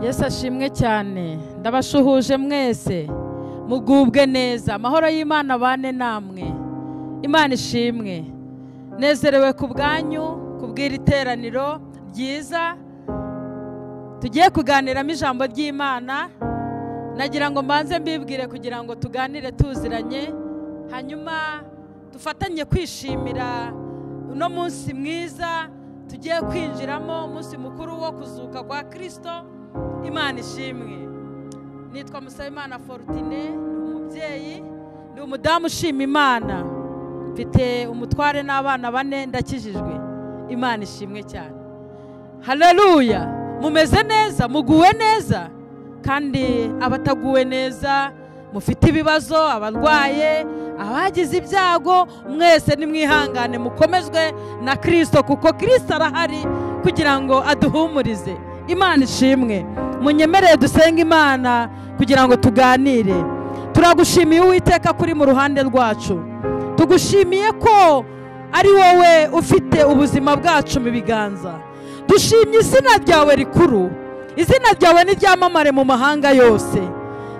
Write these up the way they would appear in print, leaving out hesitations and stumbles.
Yesu ashimwe cyane. Ndabashuhuje mwese, mugubwe neza, amahoro y'Imana bane namwe. Imana ishimwe. Nezerewe ku bwanyu, kubwira iteraniro ryiza tugiye kuganiramo ijambo ry'Imana. Nagira ngo mbanze mbibwire kugira ngo tuganire tuziranye, hanyuma dufatanye kwishimira uno munsi mwiza tugiye kwinjiramo, umunsi mukuru wo kuzuka kwa Kristo. Imana ishimwe. Nitwa Musabimana Fortune, umubyeyi, ndi umudamu ushima Imana, mfite umutware n'abana bane, ndakijijwe. Imana ishimwe cyane. Haleluya. Mumeze neza, muguwe neza, kandi abataguwe neza, mufite ibibazo, abarwaye, abagize ibyago, mwese nimwihangane, mukomezwe na Kristo, kuko Kristo arahari kugira ngo aduhumurize. Imana ishimwe. Munyemereye dusenga Imana kugira ngo tuganire. Turagushimiye Uwiteka kuri mu ruhande rwacu, tugushimiye ko ari wowe ufite ubuzima bwacu mu biganza. Dushimye izina ryawe rikuru, izina ryawe niryamamare mu mahanga yose.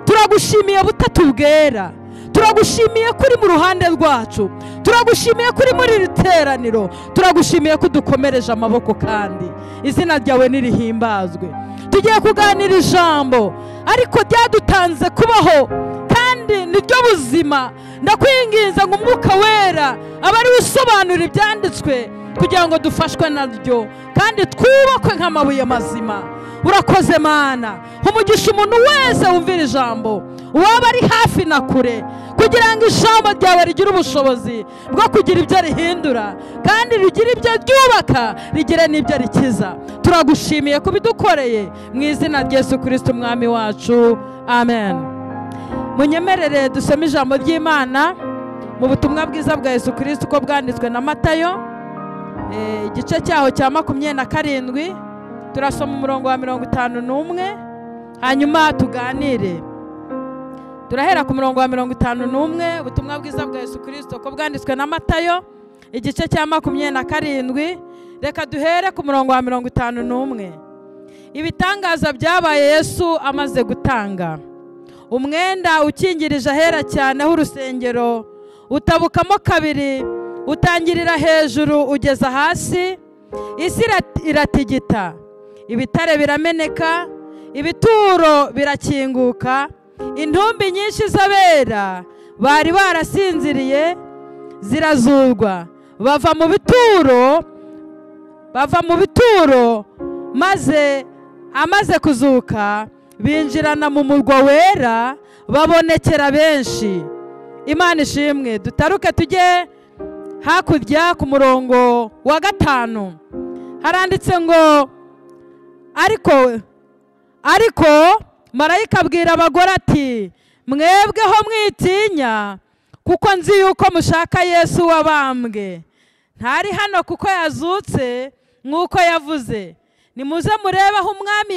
Turagushimiye butatu bwera, turagushimiye kuri mu ruhande rwacu, turagushimiye kuri muri iri teraniro, turagushimiye ko dukomereje amaboko, kandi izina ryawe nirihimbazwe. Tugiye kuganira ijambo ariko ryadutanze kubaho, kandi niryo buzima. Ndakwinginze ngo Umwuka Wera abe ari we usobanura ibyanditswe kugira ngo dufashwe naryo, kandi twubakwe nk'amabuye mazima. Urakoze Mana. Umugisha umuntu wese wumvira ijambo, waba ari hafi na kure, kugira ngo ijambo ryawe rigire ubushobozi bwo kugira ibyo rihindura, kandi rigire ibyo ryubaka, rigire n'ibyo rikiza. Turagushimiye kubidukoreye mu izina rya Yesu Kristo umwami wacu. Amen. Munyemerere dusome ijambo ry'Imana mu butumwa bwiza bwa Yesu Kristo uko bwanditswe na Matayo, igice cyaho cya 27. Turasoma umurongo wa 51, hanyuma tuganire. Turahera ku murongo wa 51, ubutumwa bwiza bwa Yesu Kristo uko bwanditswe na Matayo, igice cya 27. Reka duhere ku murongo wa 51. Ibitangaza byabaye Yesu amaze gutanga. Umwenda ukingirije ahera cyane h'urusengero utabukamo kabiri, utangirira hejuru ugeza hasi. Isi iratigita, ibitare birameneka, ibituro birakinguka. Intumbi nyinshi z'abera bari barasinziriye zirazurwa, bava mu bituro maze amaze kuzuka binjirana mu murwa wera, babonekera benshi. Imana ishimwe. Dutaruke tujye hakurya ku murongo wa 5. Haranditse ngo ariko marayika abwira abagore ati, mwebweho mwitinya, kuko nzi yuko mushaka Yesu wabambwe. Ntari hano kuko yazutse nk'uko yavuze. Nimuze murebe aho umwami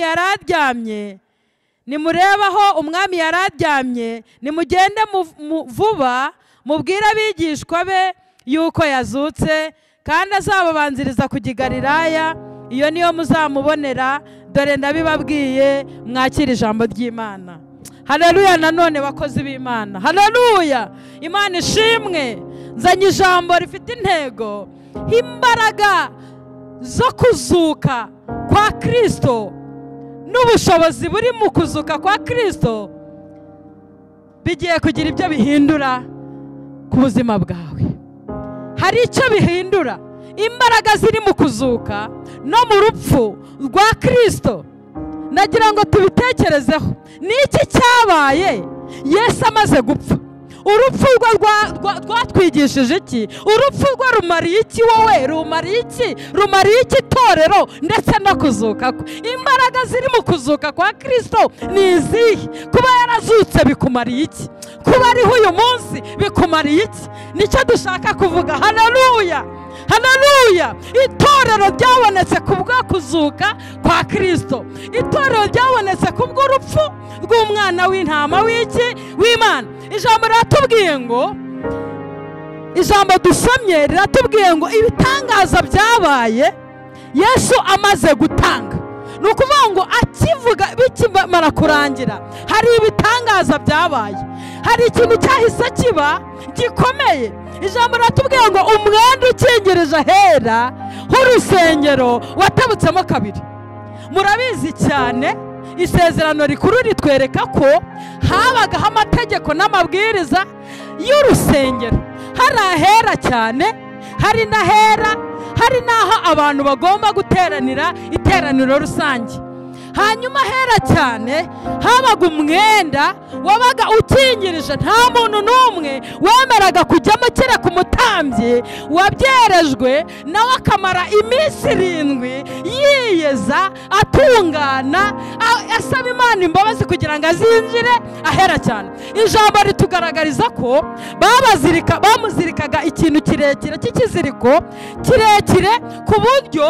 yararyamye, nimugende vuba mubwire abigishwa be yuko yazutse, kandi azababanziriza kujya i Galilaya, iyo niyo muzamubonera. Dore ndabibabwiye. Mwakira ijambo ry'Imana. Haleluya. Nanone bakozi b'Imana, haleluya. Imana ishimwe. Nzanye ijambo rifite intego, imbaraga zo kuzuka kwa Kristo n'ubushobozi buri mu kuzuka kwa Kristo bigiye kugira ibyo bihindura ku buzima bwawe. Hari icyo bihindura. Imbaraga ziri mu kuzuka no mu rupfu rwa Kristo. Nagira ngo tubitekerezeho. Ni iki cyabaye Yesu amaze gupfa? Urupfu rwatwigishije iki? Urupfu rwo rumariye iki wowe? Rumariye iki itorero ndetse no kuzuka kwe? Imbaraga ziri mu kuzuka kwa Kristo ni izihe? Kuba yarazutse bikumariye iki? Kuba ariho uyu munsi bikumariye iki? Nicyo dushaka kuvuga. Haleluya. Haleluya. Itorero ryabonetse kubwo kuzuka kwa Kristo. Itorero ryabonetse kubwo urupfu rw'umwana w'intama w'Imana. Ijambo riratubwiye ngo, ijambo dusomye riratubwiye ngo ibitangaza byabaye Yesu amaze gutanga. ni ukuvuga ngo akivuga bikimara kurangira hari ibitangaza byabaye, hari ikintu cyahise kiba gikomeye. ijambo ratubwiye ngo umwenda ukingirije ahera h'urusengero watabutsemo kabiri. murabizi cyane isezerano rikuru ritwereka ko habagaho amategeko n'amabwiriza y'urusengero. hari ahera cyane, hari n'ahera, hari n'aho abantu bagomba guteranira iteraniro rusange. hanyuma ahera cyane habaga umwenda wabaga ukingirije, nta muntu n'umwe wemeraga kujyamo kereka umutambyi wabyerejwe, nawe akamara iminsi 7 yiyeza atungana asaba Imana imbabazi kugira ngo azinjire ahera cyane. ijambo ritugaragariza ko bamuzirikaga ikintu kirekire cy'ikiziriko kirekire ku buryo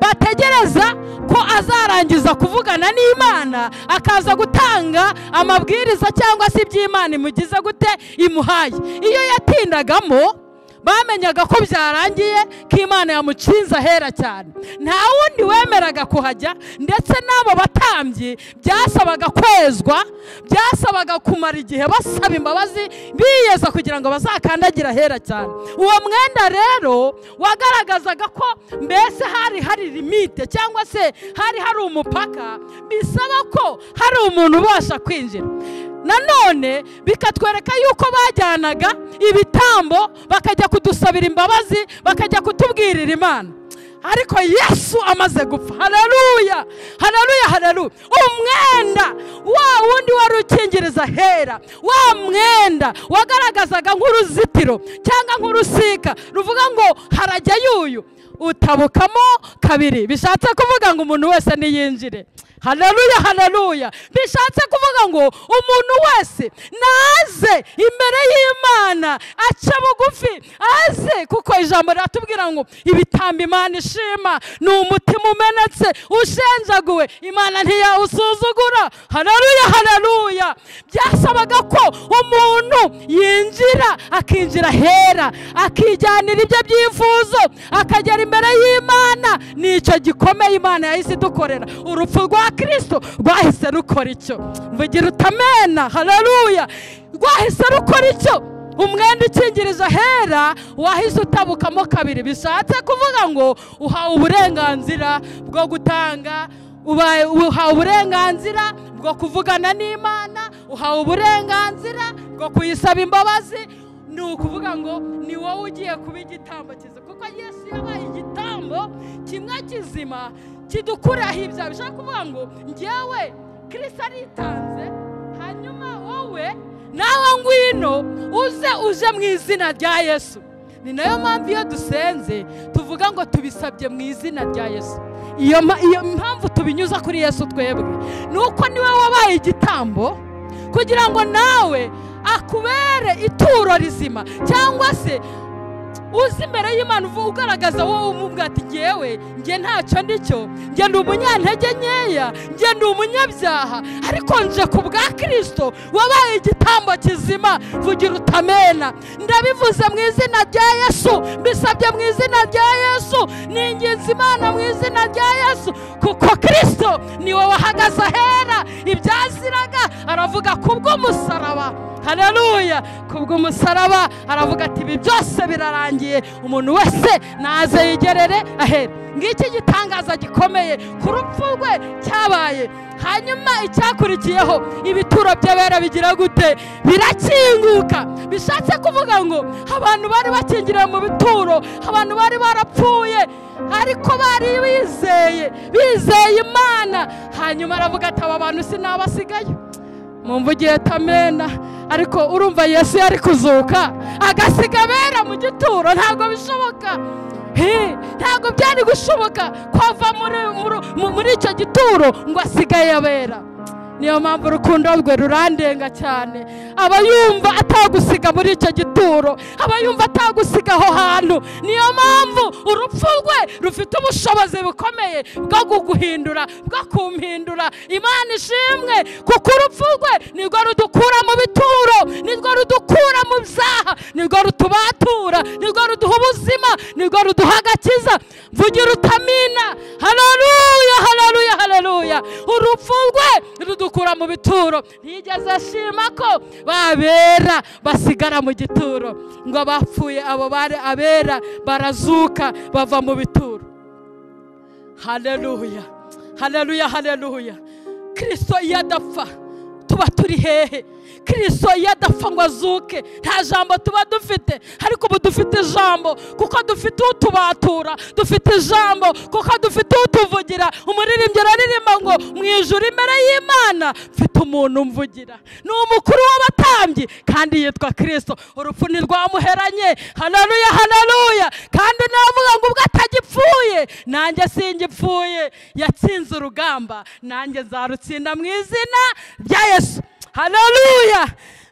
bategereza ko azarangiza kuvugana n'Imana akaza gutanga amabwiriza cyangwa se iby'Imana imugize gute imuhaye. iyo yatindagamo bamenyaga ko byarangiye ko Imana yamucinze ahera cyane. nta wundi wemeraga kuhajya, ndetse n'abo batambyi byasabaga kwezwa, byasabaga kumara igihe basaba imbabazi biyeza kugira ngo bazakandagire ahera cyane. uwo mwenda rero wagaragazaga ko mbese hari limite cyangwa se hari umupaka, bisaba ko hari umuntu ubasha kwinjira. nanone bikatwereka yuko bajyanaga ibitambo bakajya kudusabira imbabazi, bakajya kutubwirira Imana. ariko Yesu amaze gupfa, haleluya haleluya haleluya, umwenda wa wundi wari ukingiriza ahera, wa mwenda wagaragazaga nk'uruzitiro cyangwa nk'urusika ruvuga ngo harajya yuyu, utabukamo kabiri. bishatse kuvuga ngo umuntu wese niyinjire. haleluya haleluya, bishatse kuvuga ngo umuntu wese naze imbere y'Imana aca bugufi aze, kuko ijambo riratubwira ngo ibitambo Imana ishima ni umutima umenetse ushenjaguwe, Imana ntiyawusuzugura. haleluya haleluya, byasabaga ko umuntu yinjira akinjira hera, akijyanira ibyo byifuzo, akagera imbere y'Imana. nicyo gikomeye Imana yahise idukorera. urupfu rwa Kristo rwahise rukora icyo, mvugira utamena. haleluya, rwahise rukora icyo. umwenda ukingiriza ahera wahise utabukamo kabiri. bishatse kuvuga ngo uhawe uburenganzira bwo gutanga, uhawe uburenganzira bwo kuvugana n'Imana, uhawe uburenganzira bwo kuyisaba imbabazi. ni ukuvuga ngo ni wowe ugiye kuba igitambo cyiza, kuko Yesu yabaye igitambo kimwe kizima kidukuraho ibyaha. bishaka kuvuga ngo njyewe Kristo aritanze, hanyuma wowe nawe ngwino uje mu izina rya Yesu. ni nayo mpamvu iyo dusenze tuvuga ngo tubisabye mu izina rya Yesu. iyo mpamvu tubinyuza kuri Yesu twebwe ni uko niwe wabaye igitambo kugira ngo nawe akubere ituro rizima, cyangwa se uzi imbere y'Imana ugaragaza wowe umubwira ati njye ntacyo ndicyo, njye ndi umunyantege nkeya, njye ndi umunyabyaha, ariko nje ku bwa Kristo wabaye igitambo kizima. vugira utamena. ndabivuze mu izina rya Yesu, mbisabye mu izina rya Yesu, ninginze Imana mu izina rya Yesu, kuko Kristo niwe wahagaze ahera ibyaziraga. aravuga kubw'umusaraba, haleluya, kubw'umusaraba aravuga ati ibi byose birarangiye, umuntu wese naze yigerere ahera. ngiki gitangaza gikomeye ku rupfu rwe cyabaye. hanyuma icyakurikiyeho ibituro by'abera bigira gute? birakinguka. bishatse kuvuga ngo abantu bari bakingiriwe mu bituro, abantu bari barapfuye, ariko bari bizeye Imana. hanyuma aravuga ati aba bantu sinabasigaye. mumvugiye tamena. ariko urumva Yesu yari kuzuka agasiga abera mu gituro? ntabwo bishoboka. ntabwo byari gushoboka kwava muri icyo gituro ngo asigaye abera. niyo mpamvu urukundo rwe rurandenga cyane. aba yumva atagusiga muri icyo gituro, aba yumva atagusiga aho hantu. niyo mpamvu urupfu rwe rufite ubushobozi bukomeye bwo kuguhindura, bwo kumpindura. Imana ishimwe, kuko urupfu rwe nirwo rudukura mu bituro, nirwo rudukura mu byaha, nirwo rutubatura, nirwo ruduha ubuzima, nirwo ruduha agakiza. mvugira utamina. haleluya haleluya haleluya. haleluya. Urupfu rwe rudukura mu bituro. Ntiyigeze ashima ko babera basigara mu gituro, ngo abapfuye abo bari abera barazuka bava mu bituro. Haleluya, haleluya, haleluya. Kristo iyo adapfa tuba turi hehe? Kristo iyo adapfa ngo azuke nta jambo tuba dufite, ariko ubu dufite ijambo kuko dufite utubatura, dufite ijambo kuko dufite utuvugira. Umuririmbyi araririmba ngo mu ijuru imbere y'Imana mfite umuntu umvugira, ni umukuru w'abatambyi kandi yitwa Kristo. Urupfu ntirwamuheranye. Haleluya, haleluya. Kandi navuga ngo ubwo atagipfuye nanjye singipfuye, yatsinze urugamba nanjye nzarutsinda mu izina rya Yesu. Haleluya.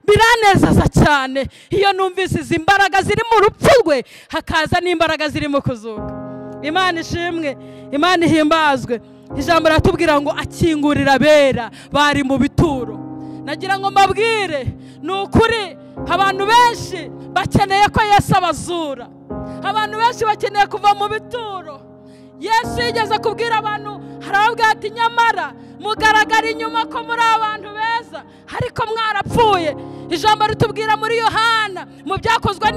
Biranezeza cyane iyo numvise izi imbaraga ziri mu rupfu rwe hakaza n'imbaraga ziri mu kuzuka. Imana ishimwe, Imana ihimbazwe. Ijambo ratubwira ngo akingurira abera bari mu bituro. Nagira ngo mbabwire ni ukuri, abantu benshi bakeneye ko Yesu abazura. Abantu benshi bakeneye kuva mu bituro. Yesu yigeze kubwira abantu, harababwira ati nyamara mugaragara inyuma ko muri abantu beza ariko mwarapfuye. Ijambo ritubwira muri Yohana mu byakozwe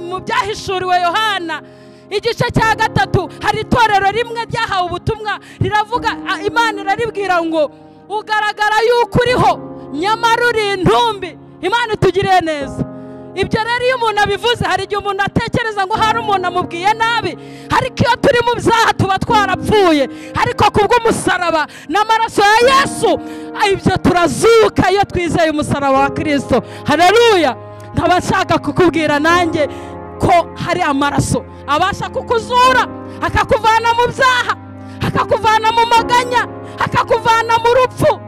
mu byahishuriwe Yohana igice cya 3, hari itorero rimwe ryahawe ubutumwa riravuga, Imana iraribwira ngo ugaragara yuko uriho nyamara uri intumbi. Imana itugiriye neza. Ibyo rero iyo umuntu abivuze, hari igihe umuntu atekereza ngo hari umuntu amubwiye nabi, ariko iyo turi mu byaha tuba twarapfuye, ariko kubw'umusaraba n'amaraso ya Yesu ibyo turazuka iyo twizeye umusaraba wa Kristo. Haleluya. Nkaba nshaka kukubwira nanjye ko hari amaraso abasha kukuzura, akakuvana mu byaha, akakuvana mu maganya, akakuvana mu rupfu.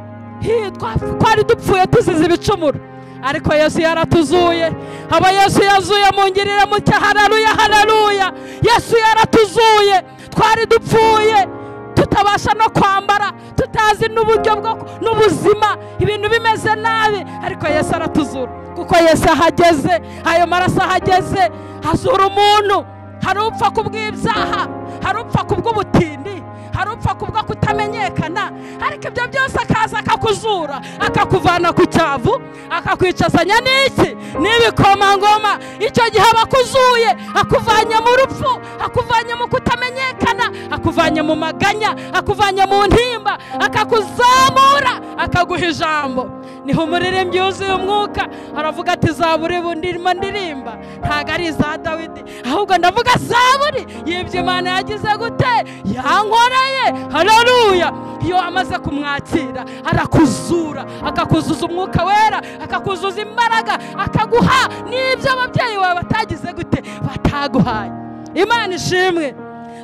Twari dupfuye tuzize ibicumuro, ariko Yesu yaratuzuye. Aba Yesu yazuye mungirire mucya. Haleluya, haleluya. Yesu yaratuzuye. Twari dupfuye tutabasha no kwambara, tutazi n'uburyo bwo n'ubuzima, ibintu bimeze nabi, ariko Yesu aratuzura. Kuko Yesu ahageze, ayo maraso ahageze hazura umuntu. Hari upfa kubw'ibyaha, hari upfa kubw'ubutindi, hari upfa kubwo kutamenyekana, ariko ibyo byose akaza akakuzura, akakuvana ku cyavu, akakwicazanya n'iki n'ibikomangoma. Icyo gihe abakuzuye akuvanye mu rupfu, akuvanye mu kutamenyekana, akuvanye mu maganya, akuvanye mu ntimba, akakuzamura, akaguha ijambo. Niho umuririmbyi yuzuye umwuka aravuga ati zaburi bundirimo ndirimba ntago ari za Dawidi, ahubwo ndavuga zaburi y'ibyo Imana yagize gute, yankoreye. Haleluya. Iyo amaze kumwakira arakuzura, akakuzuza umwuka wera, akakuzuza imbaraga, akaguha n'ibyo ababyeyi bawe batagize gute, bataguhaye. Imana ishimwe.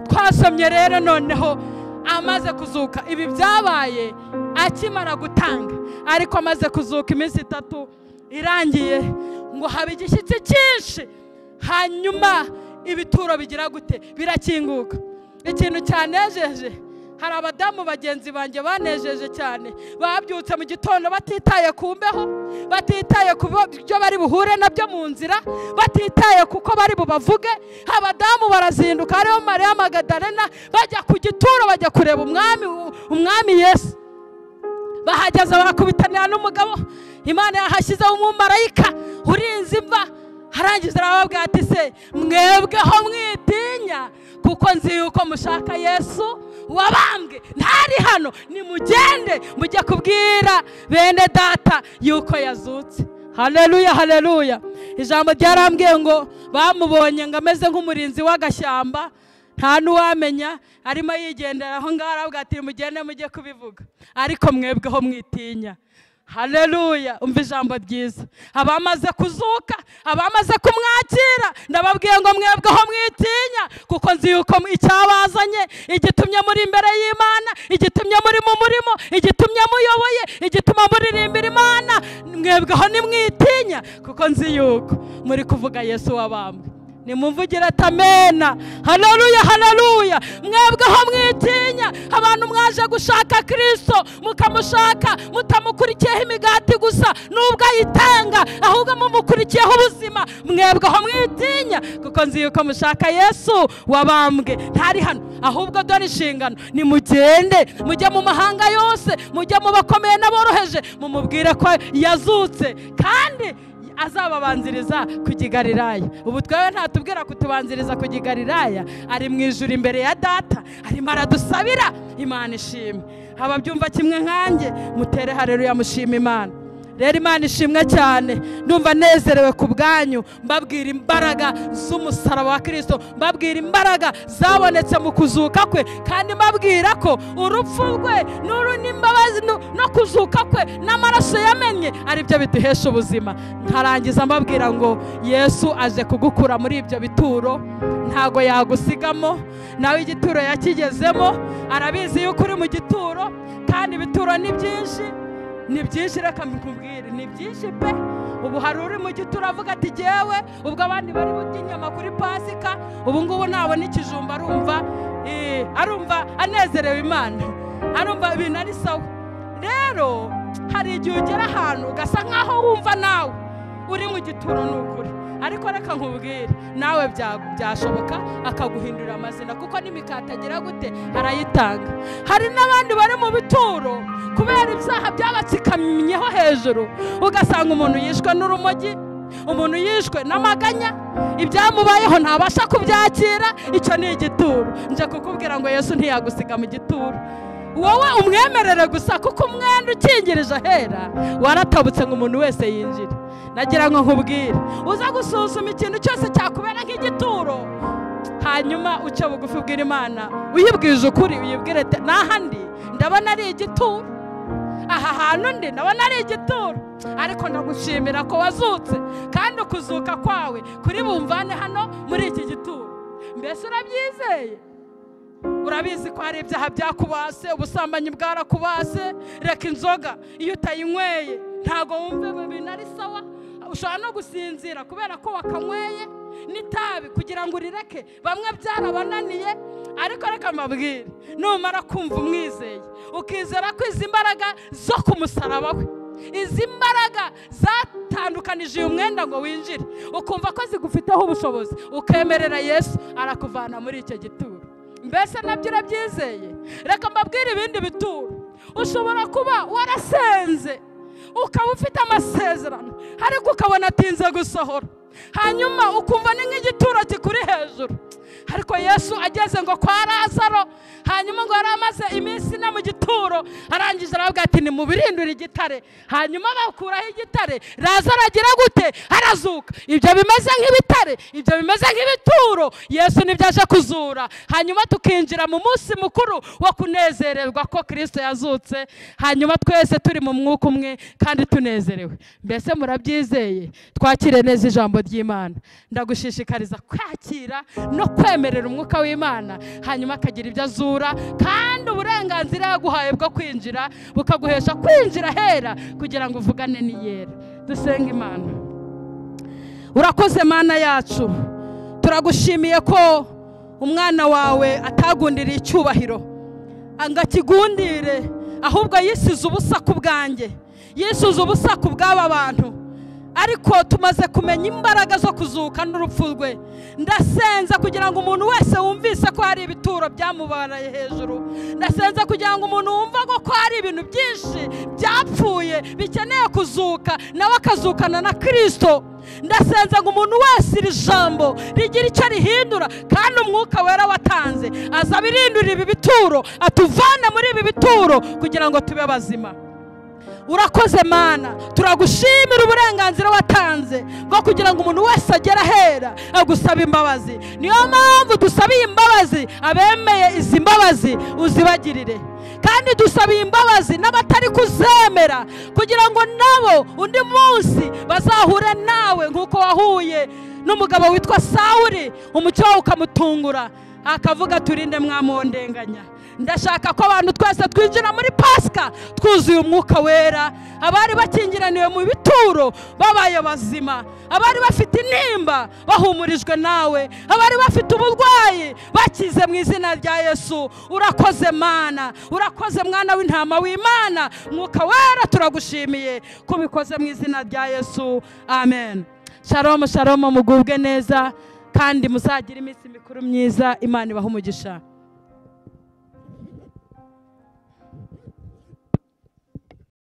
Twasomye rero noneho amaze kuzuka. Ibi byabaye akimara gutanga, ariko amaze kuzuka iminsi 3 irangiye ngo haba igishyitsi cyinshi. Hanyuma ibituro bigira gute, birakinguka. Ikintu cyanejeje, hari abadamu bagenzi banjye banejeje cyane, babyutse mu gitondo batitaye ku mbeho, batitaye ku byo bari buhure nabyo mu nzira, batitaye kuko bari bubavuge. Abadamu barazinduka, hariho Mariya Magadalena, bajya ku gituro, bajya kureba umwami Yesu. Bahageze barakubitanira n'umugabo, Imana yahashyizeho umumarayika urinze imva. Harangiza arababwira ati se mwebweho mwitinya, kuko nzi yuko mushaka Yesu wabambwe, ntari hano. Nimugende mujye kubwira bene data yuko yazutse. Haleluya, haleluya. Ijambo ryarambwiye ngo bamubonye ngo ameze nk'umurinzi w'agashyamba, nta n'uwamenya, arimo yigendera aho ngaho. Arabwira ati mugende mujye kubivuga, ariko mwebweho mwitinya. Haleluya. Umva ijambo ryiza. Abamaze kuzuka, abamaze kumwakira, ndababwiye ngo mwebweho mwitinya, kuko nzi yuko icyabazanye, igitumye muri imbere y'Imana, igitumye muri mu murimo, igitumye muyoboye, igituma muririmbira Imana, mwebweho nimwitinya, kuko nzi yuko muri kuvuga Yesu wabambwe. nimumvugire ati amena. Haleluya, haleluya. Mwebwe aho mwitinya, abantu mwaje gushaka Kristo mukamushaka mutamukurikiyeho imigati gusa nubwo ayitanga, ahubwo mumukurikiyeho ubuzima. Mwebwe aho mwitinya, kuko nzi yuko mushaka Yesu wabambwe. Ntari hano, ahubwo dore inshingano, nimugende mujye mu mahanga yose, mujye mu bakomeye n'aboroheje, mumubwire ko yazutse kandi azababanziriza kujya i Galilaya. Ubu twebwe ntatubwira kutubanziriza kujya i Galilaya, ari mu ijuru imbere ya Data, arimo aradusabira. Imana ishimwe. Ababyumva kimwe nkanjye mutere haleluya, mushima Imana. Rero Imana ishimwe cyane. Ndumva nezerewe ku bwanyu, mbabwira imbaraga z'umusaraba wa Kristo, mbabwira imbaraga zabonetse mu kuzuka kwe, kandi mbabwira ko urupfu rwe n'imbabazi no kuzuka kwe n'amaraso yamenye ari byo biduhesha ubuzima. Ntarangiza mbabwira ngo Yesu aje kugukura muri ibyo bituro, ntago yagusigamo. Nawe igituro yakigezemo, arabizi yuko uri mu gituro, kandi ibituro ni byinshi. Ni byinshi, reka mbikubwire, ni byinshi pe. Ubu hari uri mu gituro avuga ati jyewe, ubwo abandi bari burya inyama kuri Pasika, ubu ngubu nabona ikijumba arumva anezerewe Imana, arumva ibintu ari sawa. Rero hari igihe ugera ahantu ugasa nkaho wumva nawe uri mu gituro n'ukuri, ariko reka nkubwire, nawe byashoboka akaguhindura amazina, kuko n'imikati agira gute arayitanga. Hari n'abandi bari mu bituro kubera ibyaha byabatsikamyeho hejuru, ugasanga umuntu yishwe n'urumogi, umuntu yishwe n'amaganya, ibyamubayeho ntabasha kubyakira. Icyo ni igituro. Nje kukubwira ngo Yesu ntiyagusiga mu gituro, wowe umwemerere gusa, kuko umwenda ukingirije ahera waratabutse ngo umuntu wese yinjire. Nagira ngo nkubwire, uza gusuzuma ikintu cyose cyakubera nk'igituro, hanyuma uce bugufi ubwira Imana, uyibwije ukuri, uyibwire ati nahandi ndabona ari igituro, aha hantu ndi ndabona ari igituro, ariko ndagushimira ko wazutse, kandi ukuzuka kwawe kuri bumvane hano muri iki gituro. Mbese urabyizeye? Urabizi ko hari ibyaha byakubase, ubusambanyi bwarakubase. Reka inzoga, iyo utayinyweye ntago wumve ibintu ari sawa, ushobora no gusinzira kubera ko wakanyweye. N'itabi kugira ngo urireke, bamwe byarabananiye. Ariko reka mbabwire, numara kumva umwizeye, ukizera ko izi mbaraga zo ku musaraba we, izi mbaraga zatandukanije uyu mwenda ngo winjire, ukumva ko zigufiteho ubushobozi, ukemerera Yesu, arakuvana muri icyo gituro. Mbese nabyo urabyizeye? Reka mbabwire ibindi bituro. Ushobora kuba warasenze, ukaba ufite amasezerano, ariko ukabona atinze gusohora, hanyuma ukumva ni nk'igituro kikuri hejuru. Ariko Yesu ageze ngo kwa Lazaro, hanyuma ngo yaramaze iminsi ine mu gituro, arangije aravuga ati nimubirindure igitare. Hanyuma bakuraho igitare, Lazaro agira gute? Arazuka. Ibyo bimeze nk'ibitare, ibyo bimeze nk'ibituro, Yesu nibyo aje kuzura. Hanyuma tukinjira mu munsi mukuru wo kunezererwa ko Kristo yazutse, hanyuma twese turi mu mwuka umwe kandi tunezerewe. Mbese murabyizeye? Twakire neza ijambo ry'Imana. Ndagushishikariza kwakira no kwemerera umwuka w'Imana, hanyuma akagira ibyo azura, kandi uburenganzira yaguhaye bwo kwinjira bukaguhesha kwinjira hera, kugira ngo uvugane n'iyera. Dusenga Imana. Urakoze Mana yacu, turagushimiye ko umwana wawe atagundiriye icyubahiro ngo akigundire, ahubwo yisize ubusa ku bwanjye, yisize ubusa ku bw'aba bantu. Ariko tumaze kumenya imbaraga zo kuzuka n'urupfu rwe. Ndasenza kugira ngo umuntu wese wumvise ko hari ibituro byamubaraye hejuru, ndasenza kugira ngo umuntu wumva ko hari ibintu byinshi byapfuye bikeneye kuzuka, nawe akazukana na Kristo. Ndasenza ngo umuntu wese iri jambo rigira icyo rihindura, kandi umwuka wera watanze azabirindura ibi bituro, atuvane muri ibi bituro kugira ngo tube bazima. Urakoze Mana, turagushimira uburenganzira watanze bwo kugira ngo umuntu wese agere ahera agusaba imbabazi. Niyo mpamvu dusabiye imbabazi abemeye izi mbabazi uzibagirire, kandi dusabiye imbabazi n'abatari kuzemera, kugira ngo nabo undi munsi bazahure nawe nk'uko wahuye n'umugabo witwa Sawuli, umucyo wawe ukamutungura, akavuga turinde mwamondenganya. ndashaka ko abantu twese twinjira muri Pasika twuzuye umwuka wera, abari bakingiraniwe mu bituro babaye bazima, abari bafite intimba bahumurijwe nawe, abari bafite uburwayi bakize mu izina rya Yesu. Urakoze Mana, urakoze mwana w'intama w'Imana, mwuka wera turagushimiye kubikoze mu izina rya Yesu, amen. Shalom shalom, mugubwe neza kandi muzagira iminsi mikuru myiza, Imana ibahe umugisha.